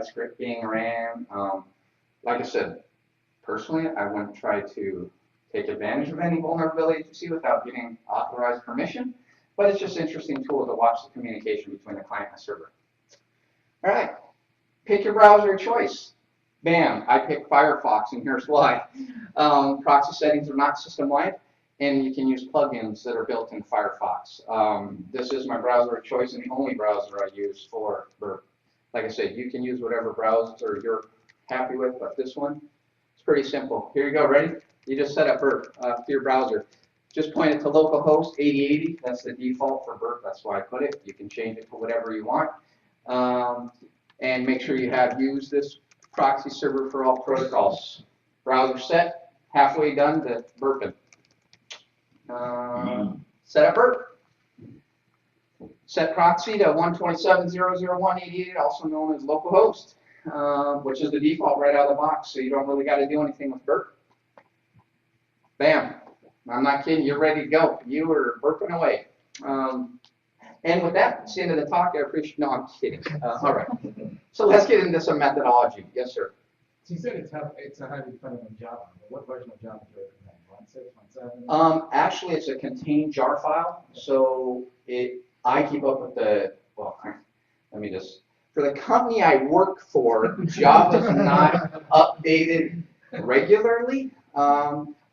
script being ran. Like I said, personally, I wouldn't try to take advantage of any vulnerability you see without getting authorized permission, but it's just an interesting tool to watch the communication between the client and the server. All right, pick your browser of choice. Bam, I picked Firefox, and here's why. Proxy settings are not system-wide, and you can use plugins that are built in Firefox. This is my browser of choice and the only browser I use for Burp. Like I said, you can use whatever browser you're happy with, but this one, it's pretty simple. Here you go, ready? You just set up Burp to your browser. Just point it to localhost 8080. That's the default for Burp. That's why I put it. You can change it to whatever you want. And make sure you have used this proxy server for all protocols. Browser set, halfway done to burping. Set up Burp. Set proxy to 127.0.0.188, also known as localhost, which is the default right out of the box, so you don't really got to do anything with Burp. Bam. I'm not kidding. You're ready to go. You are burping away. And with that, it's the end of the talk. I appreciate. No, I'm kidding. All right. So let's get into some methodology. Yes, sir. So you said it's a highly dependent on Java. What version of Java do you recommend? 1.6, 1.7? Actually, it's a contained jar file. So I keep up with the. Well, let me just. For the company I work for, Java's not updated regularly.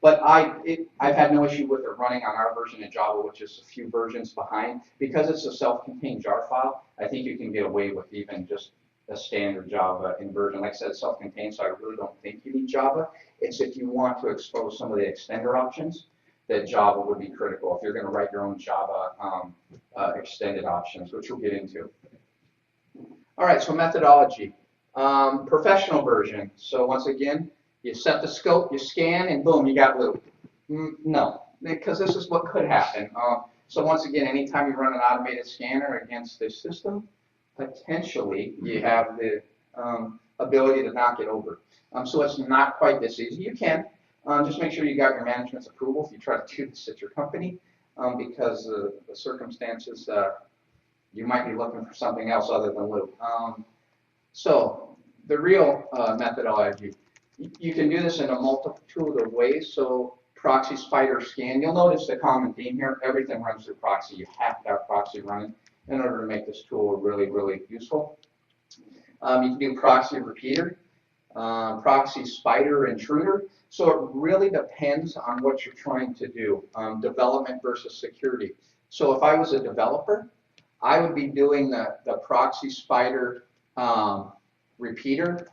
But I've had no issue with it running on our version of Java, which is a few versions behind. Because it's a self-contained jar file, I think you can get away with even just a standard Java inversion. Like I said, it's self-contained, so I really don't think you need Java. It's if you want to expose some of the extender options that Java would be critical if you're going to write your own Java extended options, which we'll get into. All right, so methodology. Professional version. So once again, you set the scope, you scan, and boom, you got loop. No, because this is what could happen. So once again, anytime you run an automated scanner against this system, potentially you have the ability to knock it over. So it's not quite this easy. You can. Just make sure you got your management's approval if you try to do this at your company, because the circumstances, you might be looking for something else other than loop. So the real methodology. You can do this in a multitude of ways. So proxy, spider, scan. You'll notice the common theme here. Everything runs through proxy. You have to have proxy running in order to make this tool really, really useful. You can do proxy repeater, proxy, spider, intruder. So it really depends on what you're trying to do, development versus security. So if I was a developer, I would be doing the proxy, spider, repeater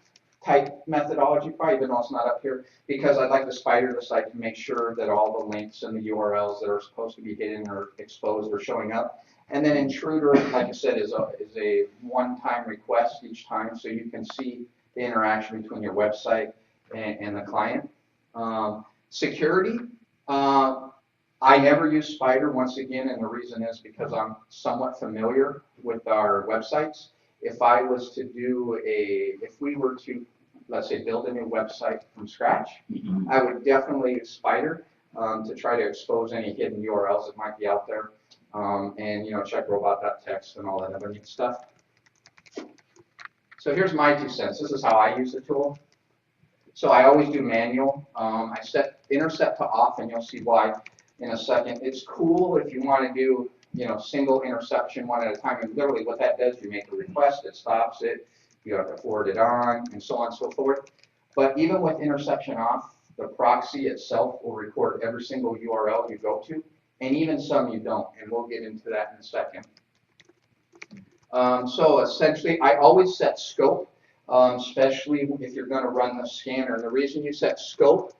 type methodology, probably, even though it's not up here, because I'd like the spider the site to make sure that all the links and the URLs that are supposed to be hidden or exposed are showing up. And then intruder, like I said, is a one-time request each time, so you can see the interaction between your website and the client. Security, I never use spider, once again, and the reason is because I'm somewhat familiar with our websites. If I was to do if we were to, let's say, build a new website from scratch, I would definitely use spider to try to expose any hidden URLs that might be out there, and check robot.txt and all that other neat stuff. So here's my 2 cents. This is how I use the tool. So I always do manual. I set intercept to off, and you'll see why in a second. It's cool if you want to do single interception one at a time, and literally what that does, you make a request, it stops it, you have to forward it on, and so on and so forth. But even with interception off, the proxy itself will record every single URL you go to, and even some you don't, and we'll get into that in a second. So essentially, I always set scope, especially if you're going to run the scanner. And the reason you set scope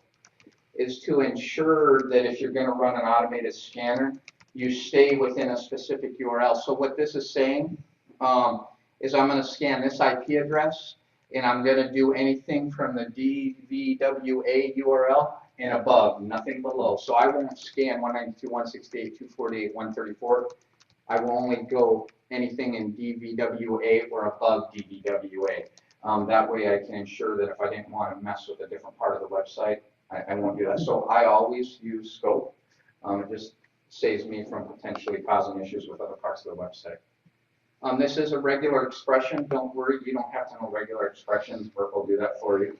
is to ensure that if you're going to run an automated scanner, you stay within a specific URL. So what this is saying is I'm going to scan this IP address, and I'm going to do anything from the DVWA URL and above, nothing below. So I won't scan 192.168.248.134. I will only go anything in DVWA or above DVWA. That way I can ensure that if I didn't want to mess with a different part of the website, I won't do that. So I always use scope. It just saves me from potentially causing issues with other parts of the website. This is a regular expression. Don't worry, you don't have to know regular expressions. Burp will do that for you.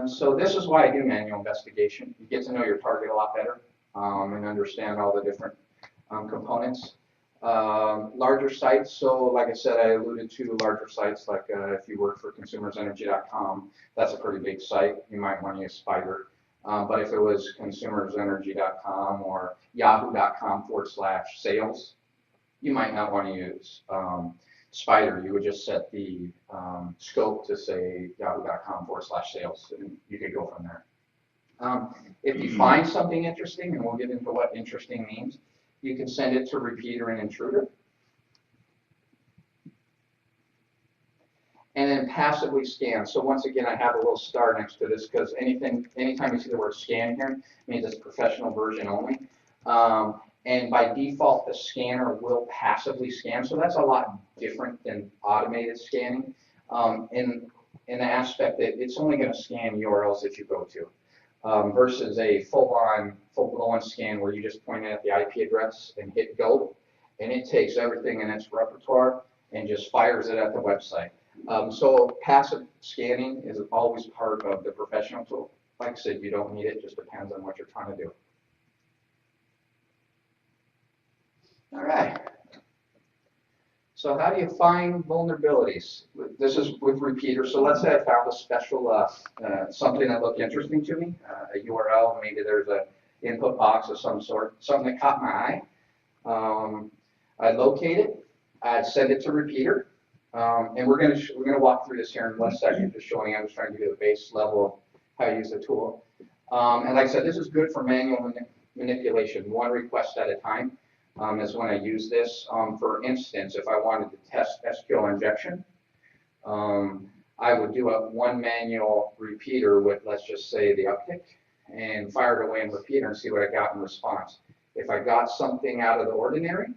So this is why I do manual investigation. You get to know your target a lot better and understand all the different components. Larger sites, so like I said, I alluded to larger sites, like if you work for consumersenergy.com, that's a pretty big site. You might want to use Spider. But if it was consumersenergy.com or yahoo.com/sales, you might not want to use Spider. You would just set the scope to say yahoo.com/sales, and you could go from there. If you find something interesting, and we'll get into what interesting means, you can send it to repeater and intruder. And then passively scan. So once again, I have a little star next to this because anytime you see the word scan here, it means it's professional version only. And by default, the scanner will passively scan. So that's a lot different than automated scanning in the aspect that it's only going to scan URLs that you go to. Versus a full-blown scan where you just point it at the IP address and hit go, and it takes everything in its repertoire and just fires it at the website. So passive scanning is always part of the professional tool. Like I said, you don't need it, just depends on what you're trying to do. All right. So how do you find vulnerabilities? This is with repeater. So let's say I found a special, something that looked interesting to me, a URL, maybe there's an input box of some sort, something that caught my eye. I'd locate it, I'd send it to repeater, and we're gonna walk through this here in 1 second, just showing I'm just trying to give you the base level of how to use the tool. And like I said, this is good for manual manipulation, one request at a time. Is when I use this. For instance, if I wanted to test SQL injection, I would do one manual repeater with, let's just say, the uptick, and fire it away in repeater and see what I got in response. If I got something out of the ordinary,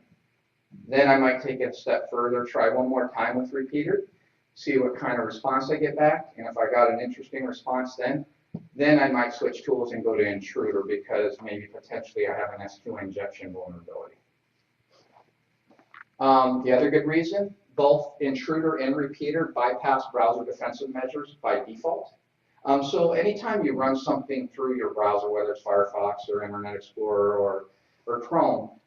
then I might take it a step further, try one more time with repeater, see what kind of response I get back, and if I got an interesting response then I might switch tools and go to intruder because maybe potentially I have an SQL injection vulnerability. The other good reason, both intruder and repeater bypass browser defensive measures by default. So anytime you run something through your browser, whether it's Firefox or Internet Explorer or Chrome,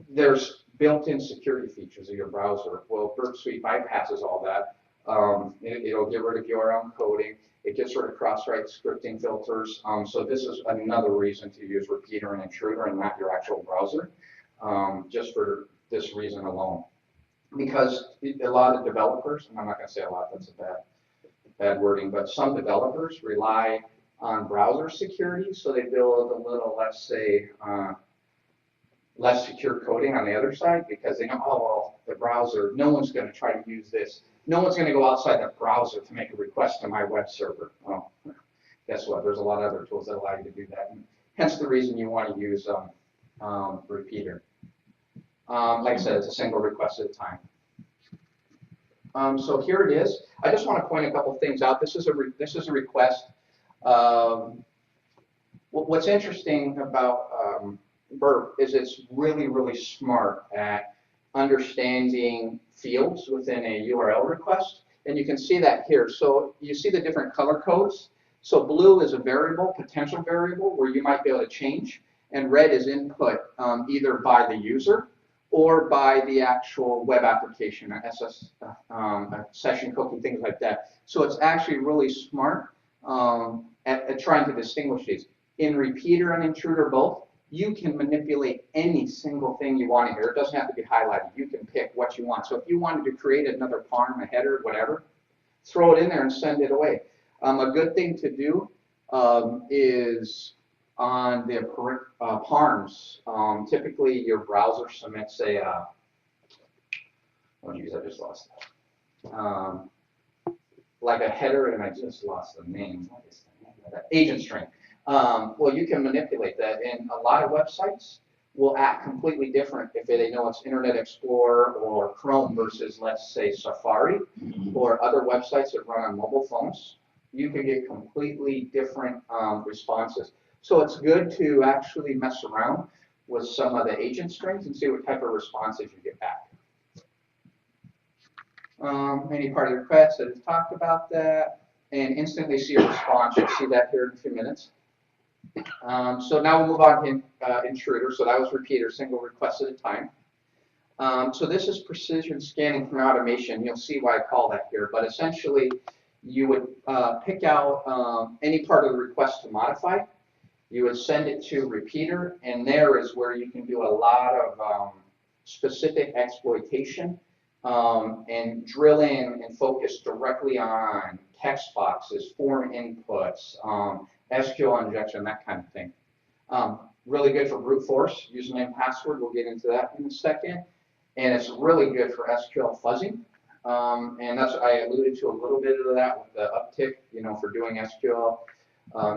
there's built-in security features of your browser. Well, Burp Suite bypasses all that. It'll get rid of URL encoding. It gets rid of cross-site scripting filters. So this is another reason to use repeater and intruder and not your actual browser, just for this reason alone. Because a lot of developers, and I'm not going to say a lot, that's a bad wording, but some developers rely on browser security, so they build a little, let's say, less secure coding on the other side because they know, oh, well, the browser, no one's going to try to use this. No one's going to go outside the browser to make a request to my web server. Well, guess what? There's a lot of other tools that allow you to do that. And hence the reason you want to use repeater. Like I said, it's a single request at a time. So here it is. I just want to point a couple things out. This is a request. What's interesting about Burp is it's really, really smart at understanding fields within a URL request. And you can see that here. So you see the different color codes. So blue is a variable, potential variable, where you might be able to change. And red is input either by the user or by the actual web application, session cookie, things like that. So it's actually really smart at trying to distinguish these. In repeater and intruder both, you can manipulate any single thing you want in here. It doesn't have to be highlighted. You can pick what you want. So if you wanted to create another parm, a header, whatever, throw it in there and send it away. A good thing to do is on the parms, typically your browser submits a, oh geez, I just lost that. Like a header, and I just lost the name. What is the name of that? Agent string. Well, you can manipulate that, and a lot of websites will act completely different if they know it's Internet Explorer or Chrome versus, let's say, Safari or other websites that run on mobile phones. You can get completely different responses. So it's good to actually mess around with some of the agent strings and see what type of responses you get back. Any part of the request, I just talked about that, and instantly see a response. You'll see that here in a few minutes. So now we'll move on to intruder. So that was repeater, single request at a time. So this is precision scanning from automation. You'll see why I call that here. But essentially, you would pick out any part of the request to modify. You would send it to repeater, and there is where you can do a lot of specific exploitation and drill in and focus directly on text boxes, form inputs, SQL injection, that kind of thing. Really good for brute force, username, password. We'll get into that in a second. And it's really good for SQL fuzzing. And that's I alluded to a little bit of that with the uptick, for doing SQL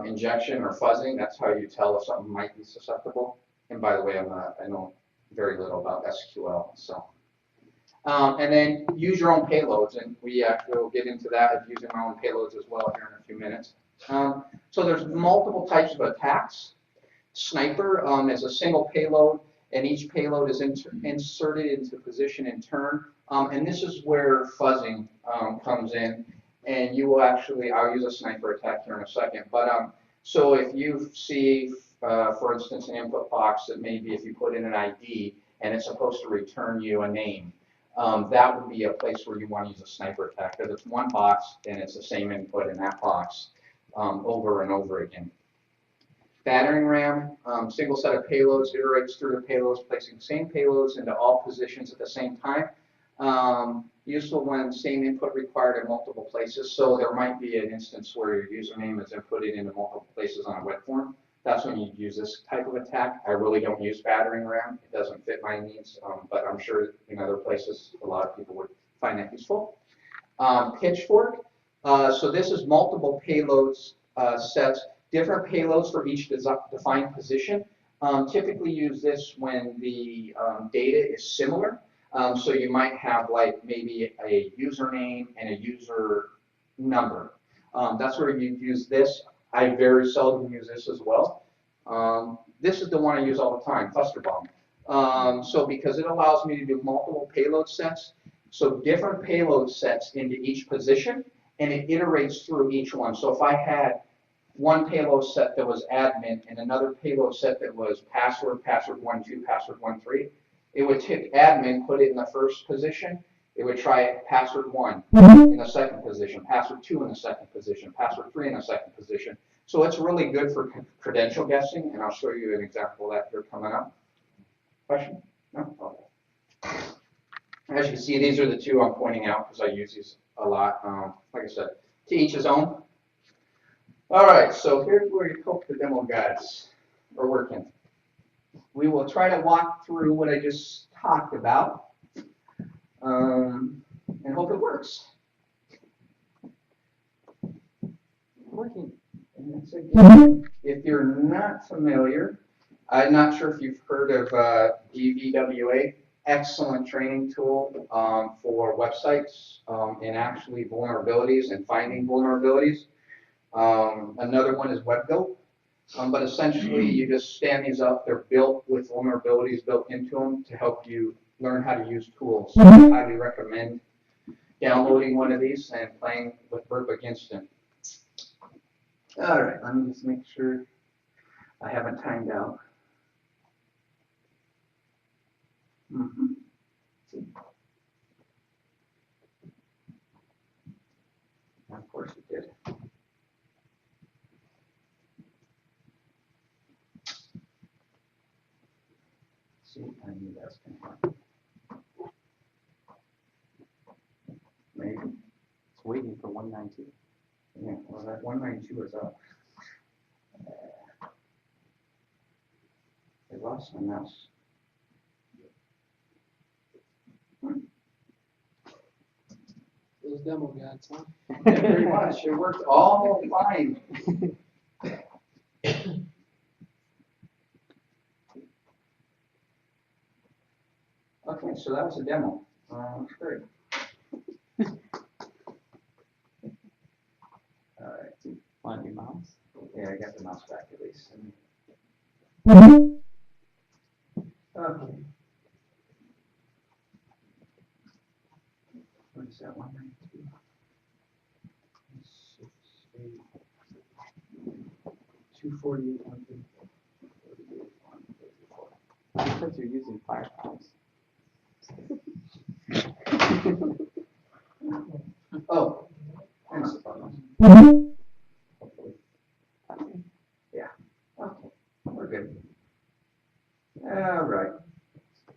injection or fuzzing. That's how you tell if something might be susceptible. And by the way, I know very little about SQL. So, and then use your own payloads, and we'll get into that of using my own payloads as well here in a few minutes. So there's multiple types of attacks. Sniper is a single payload, and each payload is inserted into position in turn. And this is where fuzzing comes in. And you will actually, I'll use a sniper attack here in a second. But so if you see, for instance, an input box that maybe if you put in an ID and it's supposed to return you a name, that would be a place where you want to use a sniper attack because it's one box and it's the same input in that box over and over again. Battering ram, single set of payloads, iterates through the payloads, placing same payloads into all positions at the same time. Useful when same input required in multiple places. So there might be an instance where your username is inputted into multiple places on a web form. That's when you use this type of attack. I really don't use battering ram. It doesn't fit my needs, but I'm sure in other places a lot of people would find that useful. Pitchfork. So this is multiple payloads sets. Different payloads for each defined position. Typically use this when the data is similar. So you might have like maybe a username and a user number. That's where you use this. I very seldom use this as well. This is the one I use all the time, cluster bomb. So because it allows me to do multiple payload sets, so different payload sets into each position, and it iterates through each one. So if I had one payload set that was admin and another payload set that was password, password 1-2, password 1-3, it would take admin, put it in the first position. It would try password 1 in the second position, password 2 in the second position, password 3 in the second position. So it's really good for credential guessing, and I'll show you an example of that here coming up. Question? No? Okay. As you can see, these are the two I'm pointing out because I use these a lot. Like I said, to each his own. All right, so here's where you hope the demo guides are working. We will try to walk through what I just talked about and hope it works. Working. And that's again, if you're not familiar, I'm not sure if you've heard of DVWA, excellent training tool for websites and actually vulnerabilities and finding vulnerabilities. Another one is WebGo, but essentially you just stand these up. They're built with vulnerabilities built into them to help you learn how to use tools. So I highly recommend downloading one of these and playing with Burp against it. All right, let me just make sure I haven't timed out. Of course it did. See, I knew that's going to happen. Maybe. It's waiting for 192. Yeah, well, that 192 is up. I lost my mouse. Those demo guides, huh? Very much. It worked all fine. Okay, so that was a demo. That's great. All right. Find your mouse. Yeah, I got the mouse back at least. that 192? 248, 134. 134. Because you're using Firefox. Oh, thanks. Hopefully. Okay. Yeah. Okay. We're good. All right.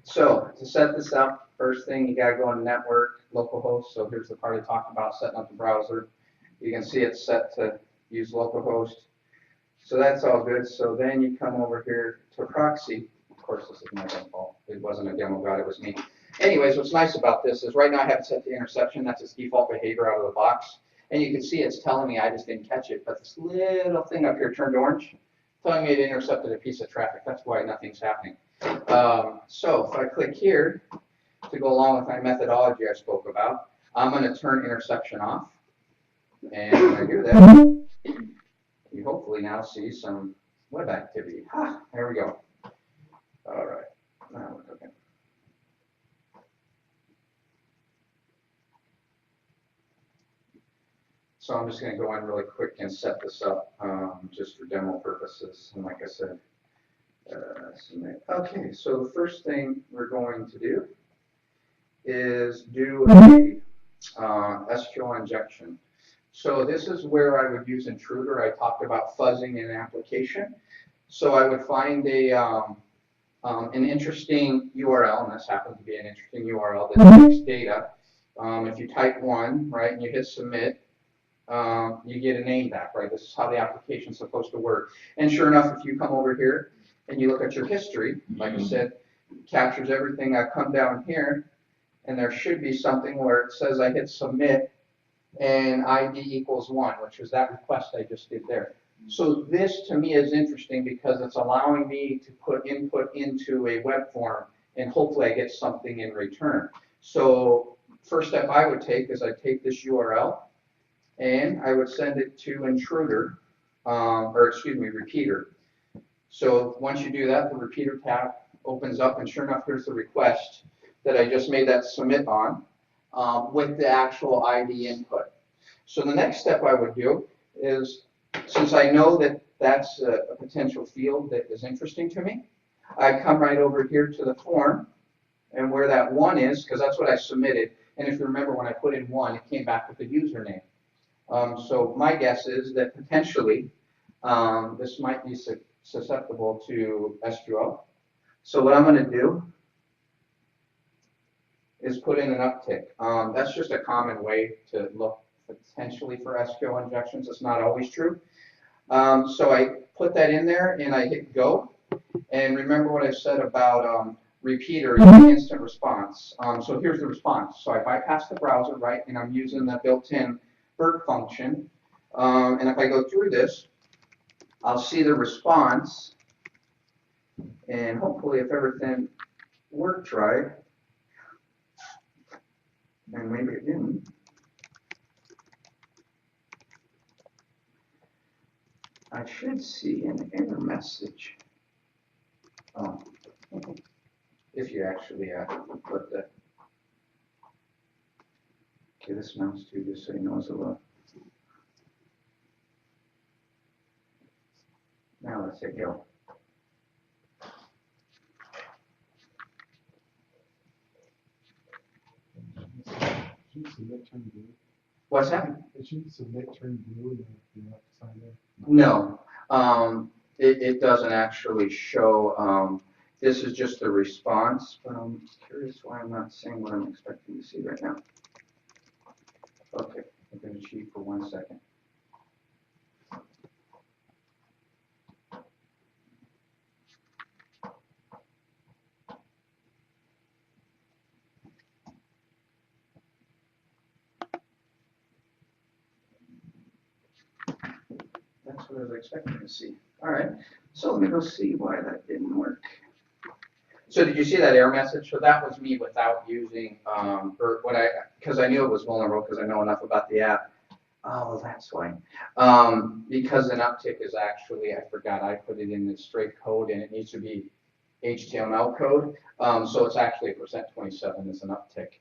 So to set this up, first thing you gotta go on network, localhost. So here's the part I talked about, setting up the browser. You can see it's set to use localhost. So that's all good. So then you come over here to proxy. Of course, this is my own fault. It wasn't a demo guide, it was me. Anyways, what's nice about this is right now I have it set to interception. That's its default behavior out of the box. And you can see it's telling me I just didn't catch it. But this little thing up here turned orange, telling me it intercepted a piece of traffic. That's why nothing's happening. So if I click here to go along with my methodology I spoke about, I'm going to turn interception off. And when I do that, you hopefully now see some web activity. There we go. All right. Now we're cooking. So I'm just going to go in really quick and set this up just for demo purposes. And like I said, submit. Okay, so the first thing we're going to do is do a SQL injection. So this is where I would use intruder. I talked about fuzzing in an application. So I would find an interesting URL, and this happens to be an interesting URL that takes data. If you type 1, right, and you hit submit, you get a name back, right? This is how the application is supposed to work. And sure enough, if you come over here and you look at your history, like I said, it captures everything. I come down here, and there should be something where it says I hit submit, and ID equals 1, which was that request I just did there. So this to me is interesting because it's allowing me to put input into a web form, and hopefully I get something in return. So first step I would take is I take this URL, and I would send it to intruder, repeater. So once you do that, the repeater tab opens up, and sure enough, here's the request that I just made that submit on with the actual ID input. So the next step I would do is, since I know that that's a potential field that is interesting to me, I come right over here to the form, and where that 1 is, because that's what I submitted, and if you remember when I put in 1, it came back with the username. So my guess is that potentially this might be susceptible to SQL. So what I'm going to do is put in an uptick. That's just a common way to look potentially for SQL injections. It's not always true. So I put that in there and I hit go. And remember what I said about repeater, instant response. So here's the response. So I bypass the browser, right, and I'm using the built-in burp function. And if I go through this, I'll see the response. And hopefully if everything worked right, and maybe it didn't, I should see an error message. Oh, if you actually put the, okay, this mouse too, just so you know, is a little. Now let's hit go. Shouldn't submit turn blue? What's that? It shouldn't submit turn blue and you have to sign in. No, it doesn't actually show. This is just the response, but I'm curious why I'm not seeing what I'm expecting to see right now. Okay, I'm going to cheat for 1 second. That's what I was expecting to see. All right, so let me go see why that didn't work. So did you see that error message? So that was me without using Burp, because I knew it was vulnerable because I know enough about the app. Oh, that's why. Because an uptick is actually, I forgot, I put it in the straight code and it needs to be HTML code. So it's actually %27 is an uptick.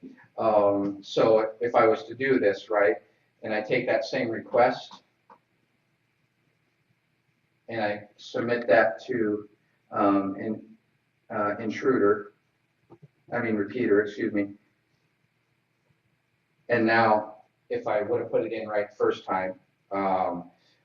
So if I was to do this, right, and I take that same request and I submit that to repeater, excuse me. And now, if I would have put it in right first time,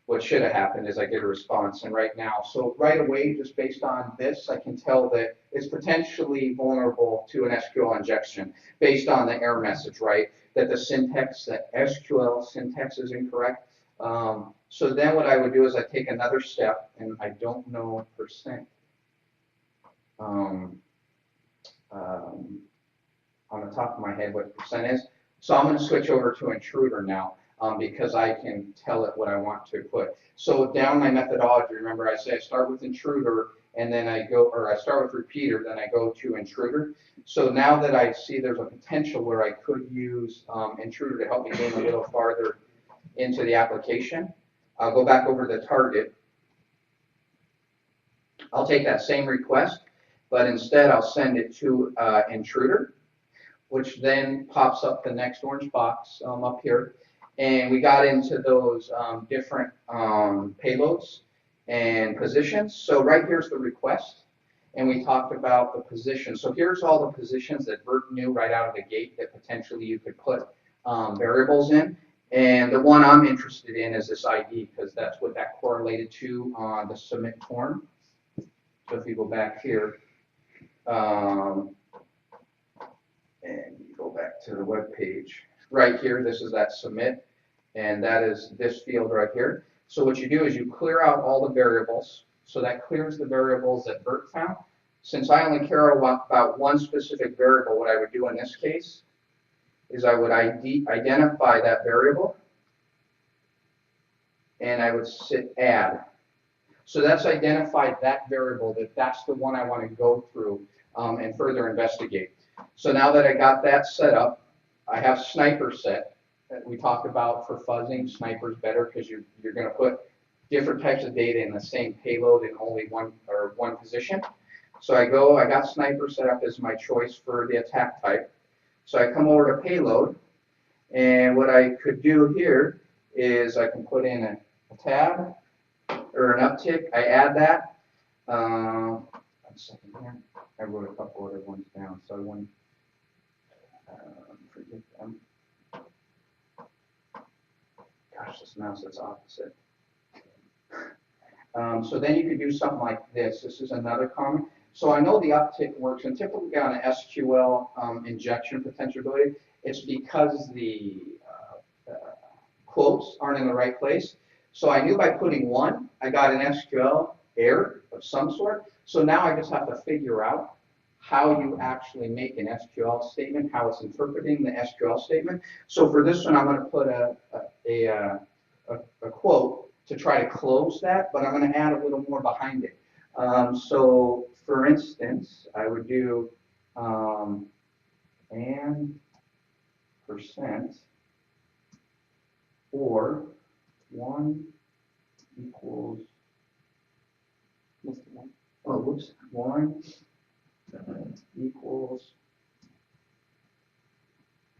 what should have happened is I get a response. And right now, so right away, just based on this, I can tell that it's potentially vulnerable to an SQL injection based on the error message, right? That the syntax, the SQL syntax is incorrect. So then what I would do is I take another step, and I don't know percent on the top of my head what percent is. So I'm going to switch over to intruder now because I can tell it what I want to put. So down my methodology, remember I say I start with intruder and then I start with repeater, then I go to intruder. So now that I see there's a potential where I could use intruder to help me gain a little farther into the application, I'll go back over to the target. I'll take that same request, but instead I'll send it to intruder, which then pops up the next orange box up here. And we got into those different payloads and positions. So right here's the request, and we talked about the position. So here's all the positions that Burp knew right out of the gate that potentially you could put variables in. And the one I'm interested in is this ID, because that's what that correlated to on the submit form. So if you go back here, and you go back to the web page, right here, this is that submit, and that is this field right here. So what you do is you clear out all the variables. So that clears the variables that Burp found. Since I only care about one specific variable, what I would do in this case is I would identify that variable, and I would add. So that's identified that variable, that's the one I want to go through and further investigate. So now that I got that set up, I have sniper set that we talked about for fuzzing. Sniper's better because you're going to put different types of data in the same payload in only one position. So I got sniper set up as my choice for the attack type. So I come over to payload, and what I could do here is I can put in a tab or an uptick. I add that. 1 second here. I wrote a couple other ones down, so I wouldn't forget them. Gosh, this mouse is opposite. So then you could do something like this. This is another comment. So I know the uptick works, and typically on an SQL injection potentiality, it's because the quotes aren't in the right place. So I knew by putting 1, I got an SQL error of some sort. So now I just have to figure out how you actually make an SQL statement, how it's interpreting the SQL statement. So for this one, I'm going to put a quote to try to close that, but I'm going to add a little more behind it. So for instance, I would do and percent or 1 equals, oh, whoops, 1 equals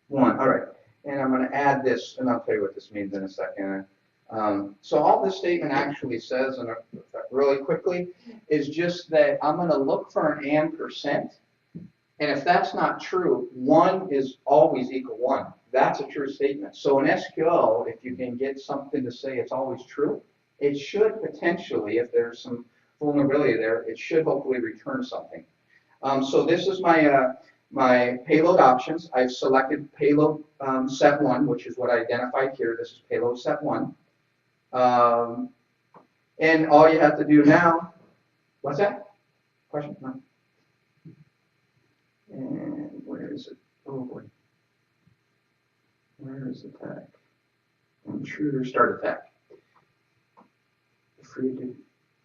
1. All right, and I'm going to add this, and I'll tell you what this means in a second. So all this statement actually says, and really quickly, is just that I'm going to look for an and percent, and if that's not true, 1 is always equal 1. That's a true statement. So in SQL, if you can get something to say it's always true, it should potentially, if there's some vulnerability there, it should hopefully return something. So this is my payload options. I've selected payload set 1, which is what I identified here. This is payload set 1. And all you have to do now, what's that? Question? No. And where is it? Oh boy. Where is attack? Intruder start attack. Free to,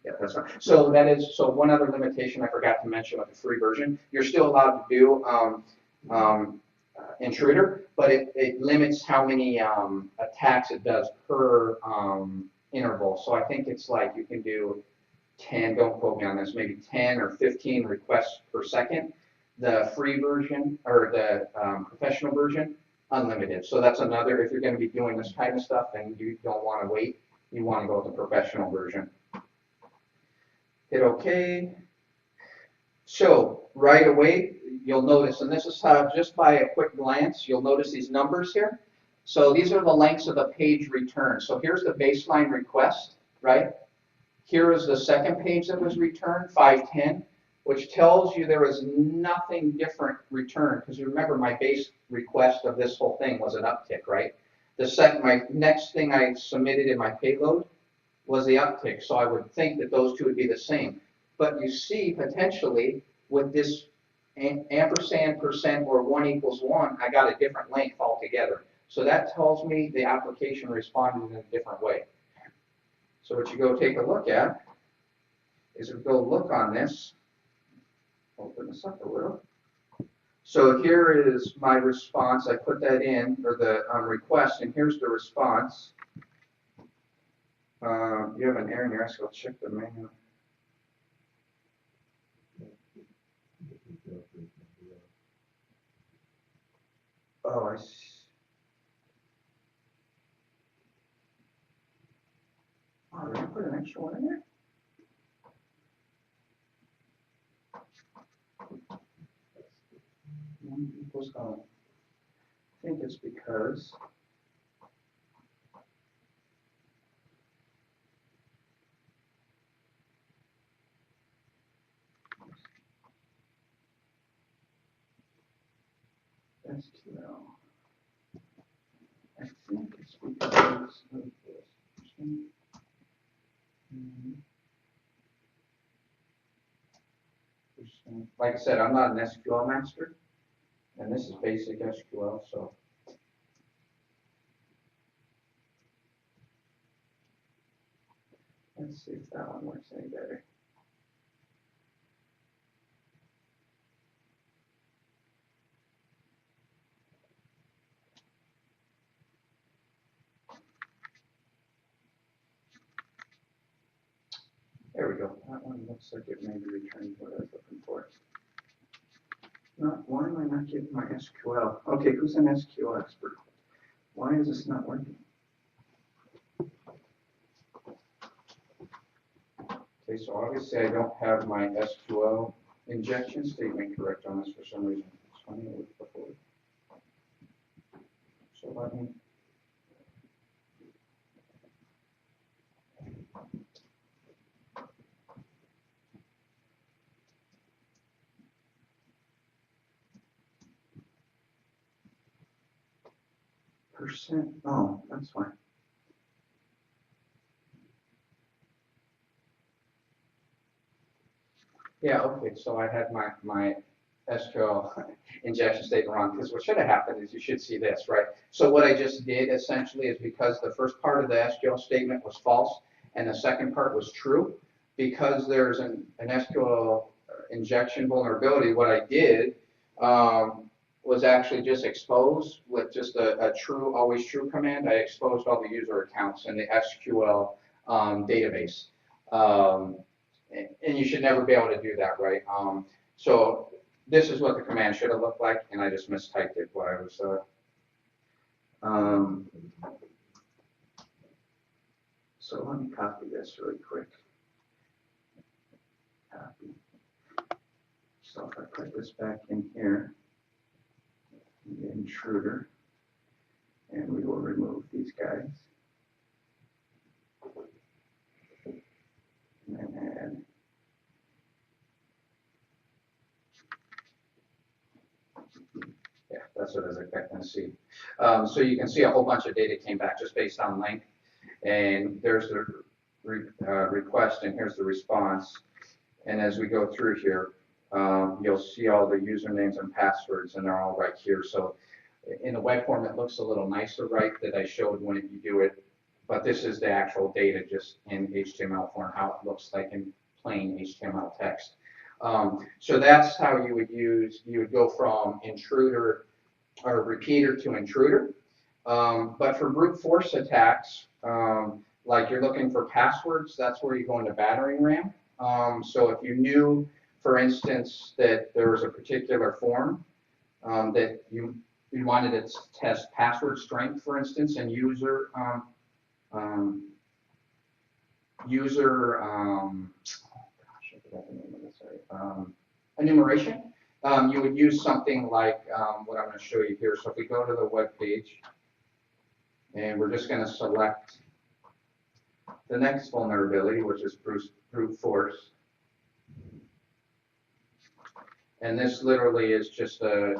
yeah, that's right. So that is, so one other limitation I forgot to mention with the free version, you're still allowed to do intruder, but it limits how many attacks it does per interval. So I think it's like you can do 10, don't quote me on this, maybe 10 or 15 requests per second. The free version, or the professional version, unlimited. So that's another, if you're going to be doing this kind of stuff and you don't want to wait, you want to go with the professional version. Hit OK. So right away, you'll notice, and this is how, just by a quick glance, you'll notice these numbers here. So these are the lengths of the page returned. So here's the baseline request, right? Here is the second page that was returned, 510, which tells you there was nothing different returned. Because remember, my base request of this whole thing was an uptick, right? My next thing I submitted in my payload was the uptick. So I would think that those two would be the same. But you see, potentially, with this ampersand percent or 1 equals 1, I got a different length altogether. So that tells me the application responded in a different way. So what you go take a look at is we go look on this. Open this up a little. So here is my response. I put that in, or the request, and here's the response. You have an error in your SQL. Check the manual. Oh, I see. Oh, did I put an extra one in there? I think it's because SQL. I think it's because of this. Like I said, I'm not an SQL master, and this is basic SQL, so. Let's see if that one works any better. There we go. That one looks like it may be returned what I was looking for. No, why am I not getting my SQL? Okay, who's an SQL expert? Why is this not working? Okay, so obviously I don't have my SQL injection statement correct on this for some reason. It's funny, it was before. So let me. Percent, oh, that's fine. Yeah, okay, so I had my SQL injection statement wrong, because what should have happened is you should see this, right? So what I just did essentially is because the first part of the SQL statement was false and the second part was true, because there's an SQL injection vulnerability, what I did was actually just expose with just a true, always true command. I exposed all the user accounts in the SQL database. And you should never be able to do that, right? So this is what the command should have looked like, and I just mistyped it while I was. So let me copy this really quick. Copy. So if I put this back in here, the intruder, and we will remove these guys. And then add. Yeah, that's what I was expecting to see. So you can see a whole bunch of data came back just based on length. And there's the request, and here's the response. And as we go through here, you'll see all the usernames and passwords, and they're all right here. So in the web form, it looks a little nicer, right, that I showed when you do it. But this is the actual data just in HTML form, how it looks like in plain HTML text. So that's how you would go from intruder or repeater to intruder. But for brute force attacks, like you're looking for passwords, that's where you go into battering ram. So if you knew, for instance, that there was a particular form that you wanted to test password strength, for instance, and user gosh, I forgot the name of it, sorry, enumeration, you would use something like what I'm going to show you here. So if we go to the web page, and we're just going to select the next vulnerability, which is brute force. And this literally is just a,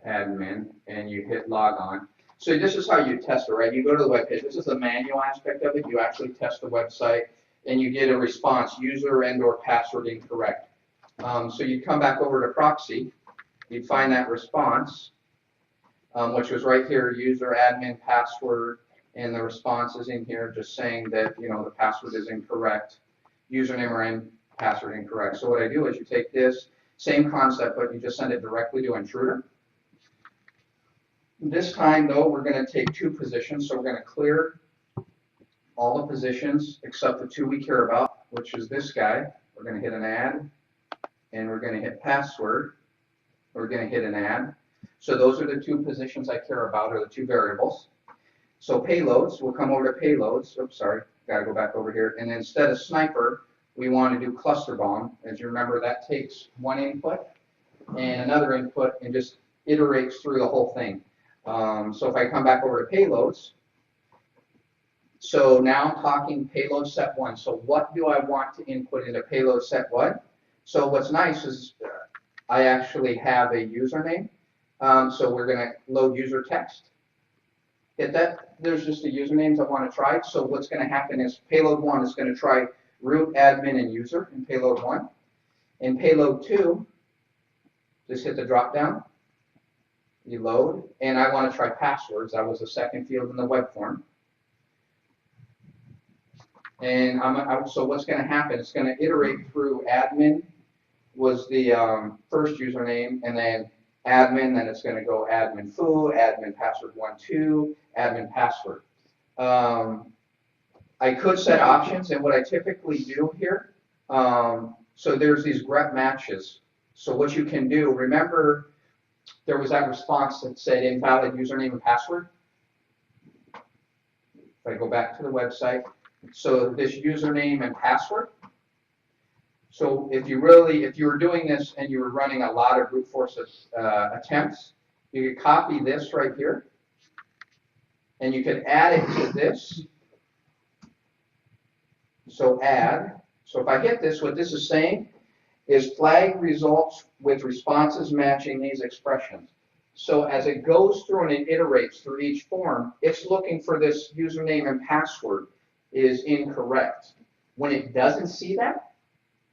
admin, and you hit log on. So this is how you test it, right? You go to the web page. This is the manual aspect of it. You actually test the website, and you get a response, user and/or password incorrect. So you come back over to proxy. You'd find that response, which was right here, user, admin, password, and the response is in here just saying that, the password is incorrect, username or password incorrect. So what I do is you take this same concept, but you just send it directly to intruder. This time, though, we're going to take 2 positions. So we're going to clear all the positions except the 2 we care about, which is this guy. We're going to hit an add, and we're going to hit password. We're going to hit an add. So those are the 2 positions I care about, or the 2 variables. So payloads, we'll come over to payloads. Oops, sorry, got to go back over here. And instead of sniper, we want to do cluster bomb. As you remember, that takes 1 input and another input and just iterates through the whole thing. So if I come back over to payloads, so now I'm talking payload set 1. So what do I want to input into payload set 1? So what's nice is I actually have a username. So we're going to load user text. Hit that. There's just the usernames I want to try. So what's going to happen is payload 1 is going to try root, admin, and user in payload 1. In payload 2, just hit the drop down. You load, and I want to try passwords. That was the second field in the web form. And so what's going to happen? It's going to iterate through admin was the first username, and then admin, then it's going to go admin foo, admin password 12, admin password. I could set options, and what I typically do here, so there's these grep matches. So what you can do, remember there was that response that said invalid username and password. If I go back to the website, so this username and password. So if you were doing this and you were running a lot of brute force attempts, you could copy this right here, and you could add it to this. So add. So if I hit this, what this is saying is flag results with responses matching these expressions. So as it goes through and it iterates through each form, it's looking for this username and password is incorrect. When it doesn't see that,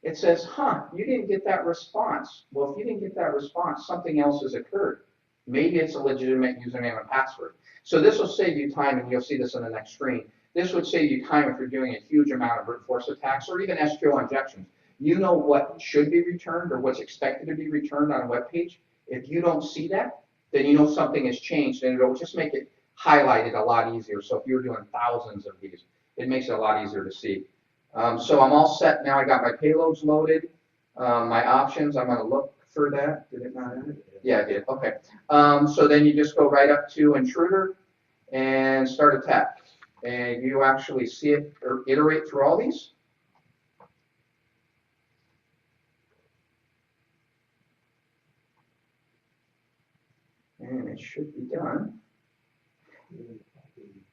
it says, you didn't get that response. Well, if you didn't get that response, something else has occurred. Maybe it's a legitimate username and password. So this will save you time, and you'll see this on the next screen. This would save you time if you're doing a huge amount of brute force attacks or even SQL injections. You know what should be returned or what's expected to be returned on a web page. If you don't see that, then you know something has changed, and it'll just make it highlighted a lot easier. So if you're doing thousands of these, it makes it a lot easier to see. So I'm all set now. I got my payloads loaded. My options, I'm going to look for that. Did it not add it? Yeah, it did. Okay. So then you just go right up to intruder and start attack. And you actually see it or iterate through all these. And it should be done.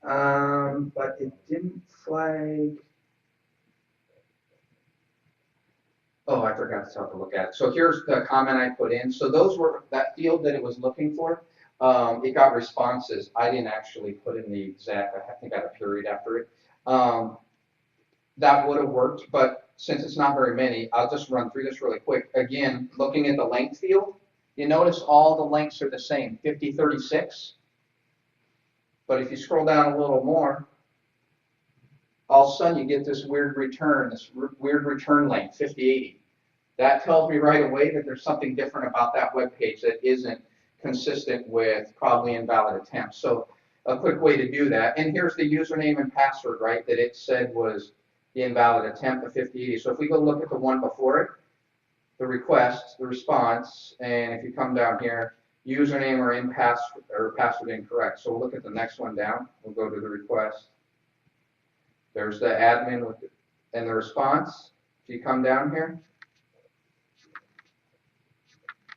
But it didn't flag. Oh, I forgot to have a look at it. So here's the comment I put in. So those were that field that it was looking for. It got responses. I didn't actually put in the exact. I think I got a period after it. That would have worked, but since it's not very many, I'll just run through this really quick. Again, looking at the length field, you notice all the lengths are the same, 5036. But if you scroll down a little more, all of a sudden you get this weird return length, 5080. That tells me right away that there's something different about that web page that isn't consistent with probably invalid attempts. So a quick way to do that, and here's the username and password, right, that it said was the invalid attempt, the 5080. So if we go look at the one before it, the request, the response, and if you come down here, username or password incorrect. So we'll look at the next one down. We'll go to the request. There's the admin with and the response. If you come down here,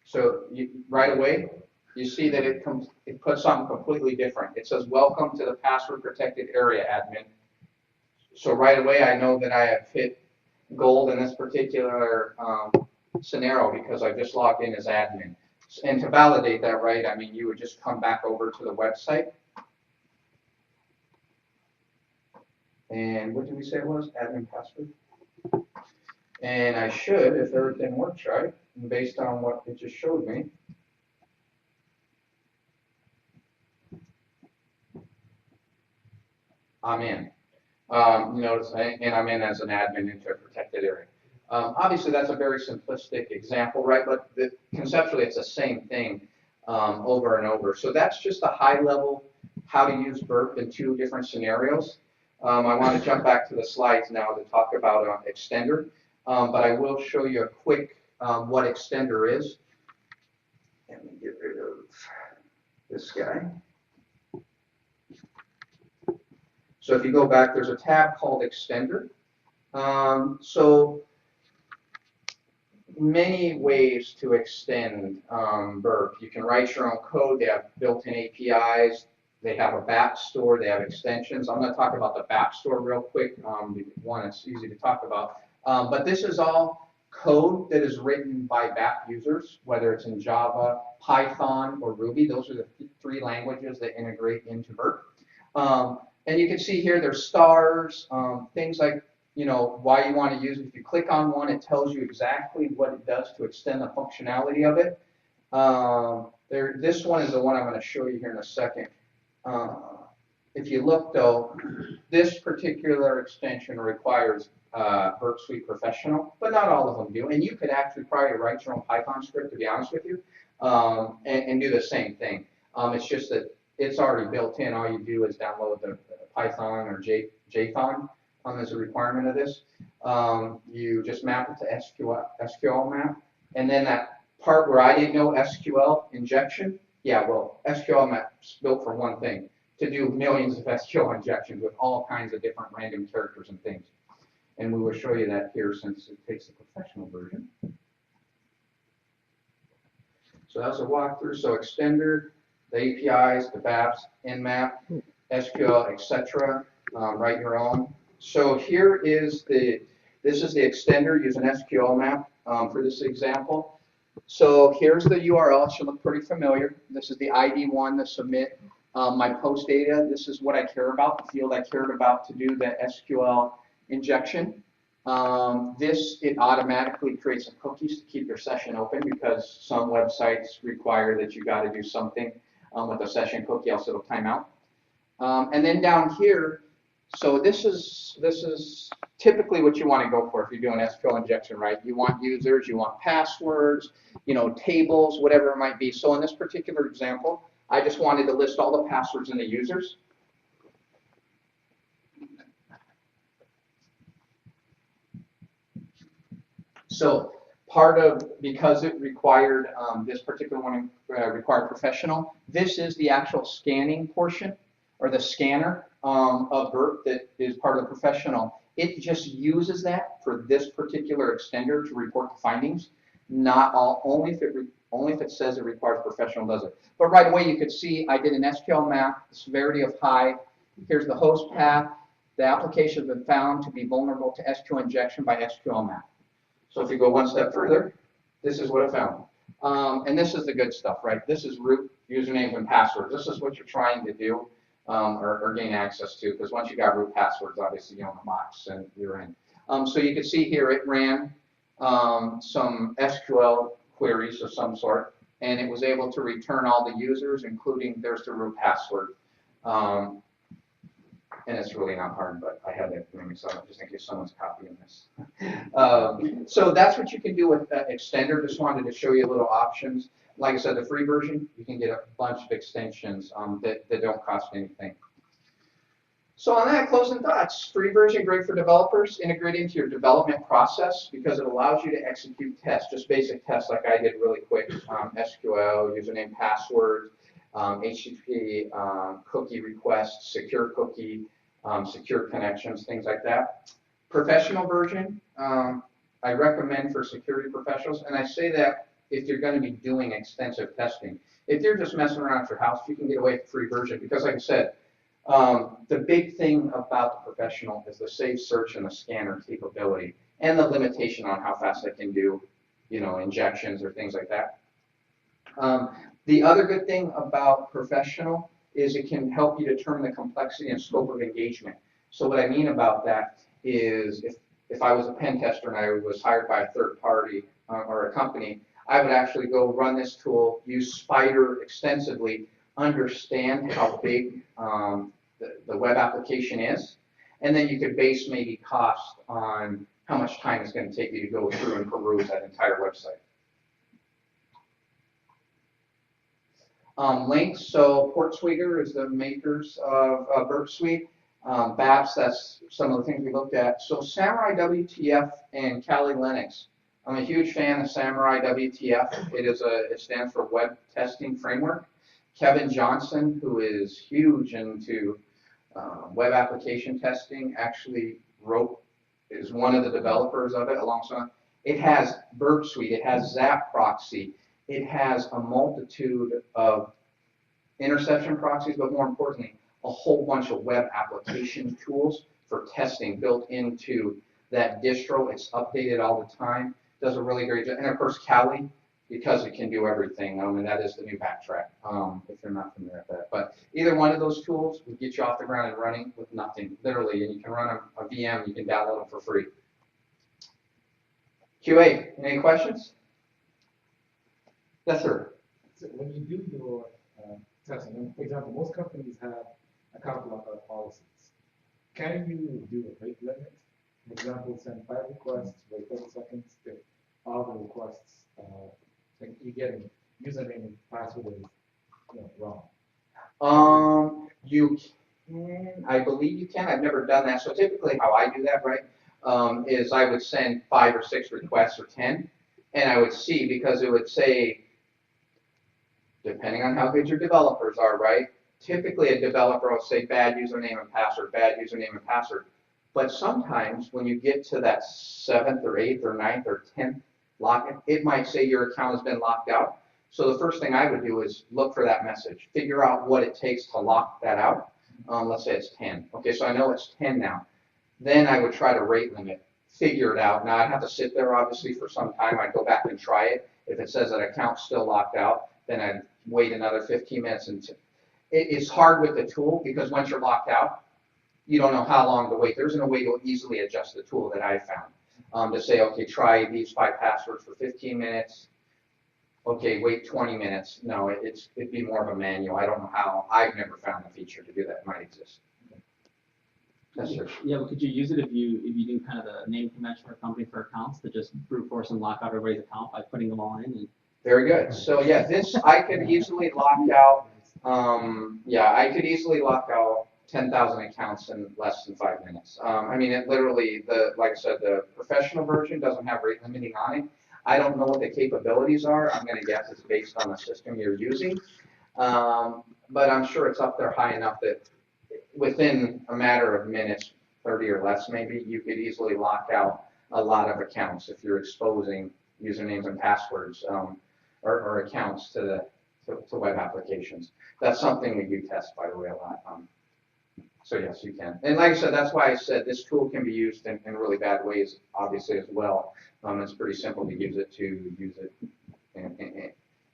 so right away you see that it puts something completely different. It says welcome to the password protected area, admin. So right away I know that I have hit gold in this particular scenario because I just logged in as admin. And to validate that, right, I mean, you would just come back over to the website. And what did we say it was? Admin password. And I should, if everything works right, based on what it just showed me. I'm in. Notice, and I'm in as an admin into a protected area. Obviously, that's a very simplistic example, right? But conceptually, it's the same thing over and over. So that's just a high level how to use burp in 2 different scenarios. I want to jump back to the slides now to talk about extender, but I will show you a quick what extender is. Let me get rid of this guy. So if you go back, there's a tab called extender. So many ways to extend burp. You can write your own code. They have built-in APIs. They have a BAP store. They have extensions. I'm going to talk about the BAP store real quick. One, it's easy to talk about. But this is all code that is written by BAP users, whether it's in Java, Python, or Ruby. Those are the 3 languages that integrate into burp. And you can see here there's stars, things like, why you want to use it. If you click on one, it tells you exactly what it does to extend the functionality of it. This one is the one I'm going to show you here in a second. If you look, though, this particular extension requires Burp Suite Professional, but not all of them do. And you could actually probably write your own Python script, to be honest with you, and do the same thing. It's just that it's already built in. All you do is download the Python or JSON as a requirement of this. You just map it to SQL map. And then that part where I didn't know SQL injection, yeah, well, SQL map's built for one thing, to do millions of SQL injections with all kinds of different random characters and things. And we will show you that here since it takes the professional version. So that was a walkthrough. So extender, the APIs, the BAPs, Nmap, SQL, etc. Write your own. So here is this is the extender using SQL map for this example. So here's the URL. It should look pretty familiar. This is the ID one, the submit. My post data, this is what I care about, the field I cared about to do the SQL injection. It automatically creates some cookies to keep your session open because some websites require that you got to do something with a session cookie, else it'll time out. And then down here, so this is typically what you want to go for if you're doing SQL injection, right? You want users, you want passwords, tables, whatever it might be. So in this particular example, I just wanted to list all the passwords and the users. So because it required, this particular one required professional, this is the actual scanning portion, or the scanner of Burp that is part of the professional. It just uses that for this particular extender to report the findings, not all, only if it says it requires professional does it. But right away you could see I did an SQL map, the severity of high, here's the host path, the application has been found to be vulnerable to SQL injection by SQL map. So if you go one step further, this is what it found. And this is the good stuff, right? This is root usernames and passwords. This is what you're trying to do or gain access to, because once you got root passwords, obviously you own the Motts and you're in. So you can see here it ran some SQL queries of some sort, and it was able to return all the users, including there's the root password. And it's really not hard, but I had that doing so just in case someone's copying this. So that's what you can do with Extender. Just wanted to show you little options. Like I said, the free version, you can get a bunch of extensions that don't cost anything. So on that, closing thoughts, free version great for developers, integrate into your development process because it allows you to execute tests, just basic tests like I did really quick, SQL, username, password, HTTP, cookie requests, secure cookie, secure connections, things like that. Professional version, I recommend for security professionals, and I say that if you're going to be doing extensive testing. If you're just messing around at your house, you can get away with free version because like I said, the big thing about the professional is the save search and the scanner capability and the limitation on how fast they can do, injections or things like that. The other good thing about professional is it can help you determine the complexity and scope of engagement. So what I mean about that is if I was a pen tester and I was hired by a third party or a company, I would actually go run this tool, use Spider extensively, understand how big the web application is, and then you could base maybe cost on how much time it's going to take you to go through and peruse that entire website. Links, so Portsweeter is the makers of Burp Suite. BAPS, that's some of the things we looked at. So Samurai WTF and Kali Linux. I'm a huge fan of Samurai WTF. It stands for Web Testing Framework. Kevin Johnson, who is huge into web application testing, actually is one of the developers of it alongside. It has Burp Suite, it has Zap Proxy, it has a multitude of interception proxies, but more importantly, a whole bunch of web application tools for testing built into that distro. It's updated all the time, does a really great job. And of course, Kali, because it can do everything, and that is the new backtrack, if you're not familiar with that. But either one of those tools will get you off the ground and running with nothing, literally, and you can run a VM, you can download them for free. QA, any questions? Yes, sir. So when you do your testing, for example, most companies have a couple of policies. Can you do a rate limit? For example, send 5 requests, wait 30 seconds, if all the requests you get a username and password is wrong. You can, I believe you can. I've never done that. So typically how I do that, right, is I would send 5 or 6 requests or 10, and I would see because it would say, depending on how good your developers are, right, typically a developer will say bad username and password, bad username and password. But sometimes when you get to that 7th or 8th or 9th or 10th login, it might say your account has been locked out. So the first thing I would do is look for that message, figure out what it takes to lock that out. Let's say it's 10. Okay, so I know it's 10 now. Then I would try to rate limit, figure it out. Now I'd have to sit there obviously for some time. I'd go back and try it. If it says that account's still locked out, then I'd wait another 15 minutes. It's hard with the tool because once you're locked out, you don't know how long to wait. There isn't a way to easily adjust the tool that I found to say, okay, try these 5 passwords for 15 minutes. Okay, wait 20 minutes. No, it'd be more of a manual. I don't know how. I've never found a feature to do that. It might exist. Yes, sir. Yeah, but could you use it if you do kind of the name convention for a company for accounts to just brute force and lock out everybody's account by putting them all in? And very good. So yeah, this I could easily lock out. Yeah, I could easily lock out 10,000 accounts in less than 5 minutes. I mean, it literally, like I said, the professional version doesn't have rate limiting on it. I don't know what the capabilities are. I'm going to guess it's based on the system you're using. But I'm sure it's up there high enough that within a matter of minutes, 30 or less maybe, you could easily lock out a lot of accounts if you're exposing usernames and passwords or accounts to web applications. That's something we do test, by the way, a lot. So yes, you can. And like I said, that's why I said this tool can be used in really bad ways, obviously, as well. It's pretty simple to use it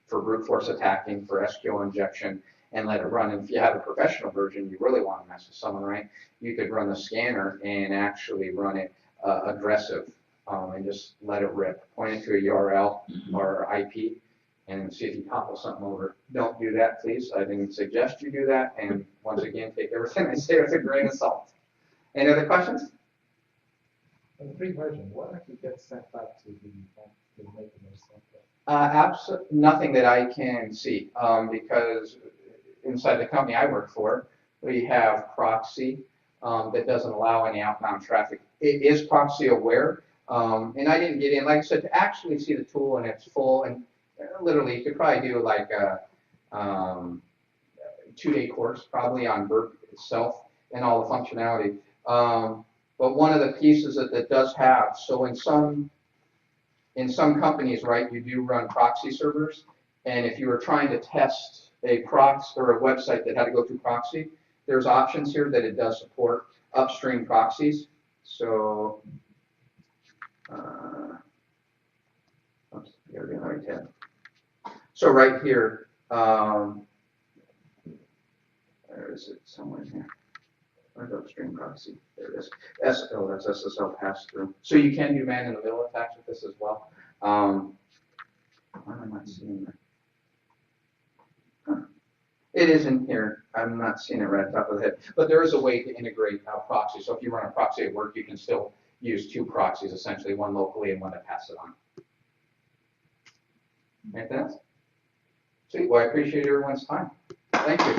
for brute force attacking, for SQL injection, and let it run. And if you have a professional version, you really want to mess with someone, right? You could run the scanner and actually run it aggressive and just let it rip. Point it to a URL or IP and see if you topple something over. Don't do that, please. I didn't suggest you do that. And once again, take everything I say with a grain of salt. Any other questions? In the free version, what actually gets sent back to the maker? Nothing that I can see, because inside the company I work for, we have proxy, that doesn't allow any outbound traffic. It is proxy aware, and I didn't get in, like I said, to actually see the tool in its full, and literally you could probably do like a 2-day course probably on Burp itself and all the functionality. But one of the pieces that does have, so in some companies, right, you do run proxy servers, and if you were trying to test a proxy or a website that had to go through proxy, there's options here that it does support upstream proxies. So, oops, I gotta be on the right tab. So right here, where is it? Somewhere here. Where's upstream proxy? There it is. Oh, that's SSL pass-through. So you can do man-in-the-middle attacks with this as well. Why am I not seeing that? Huh. It is in here. I'm not seeing it right on top of the head. But there is a way to integrate proxy. So if you run a proxy at work, you can still use 2 proxies, essentially, one locally and one to pass it on. Anything else? Sweet. Well, I appreciate everyone's time. Thank you.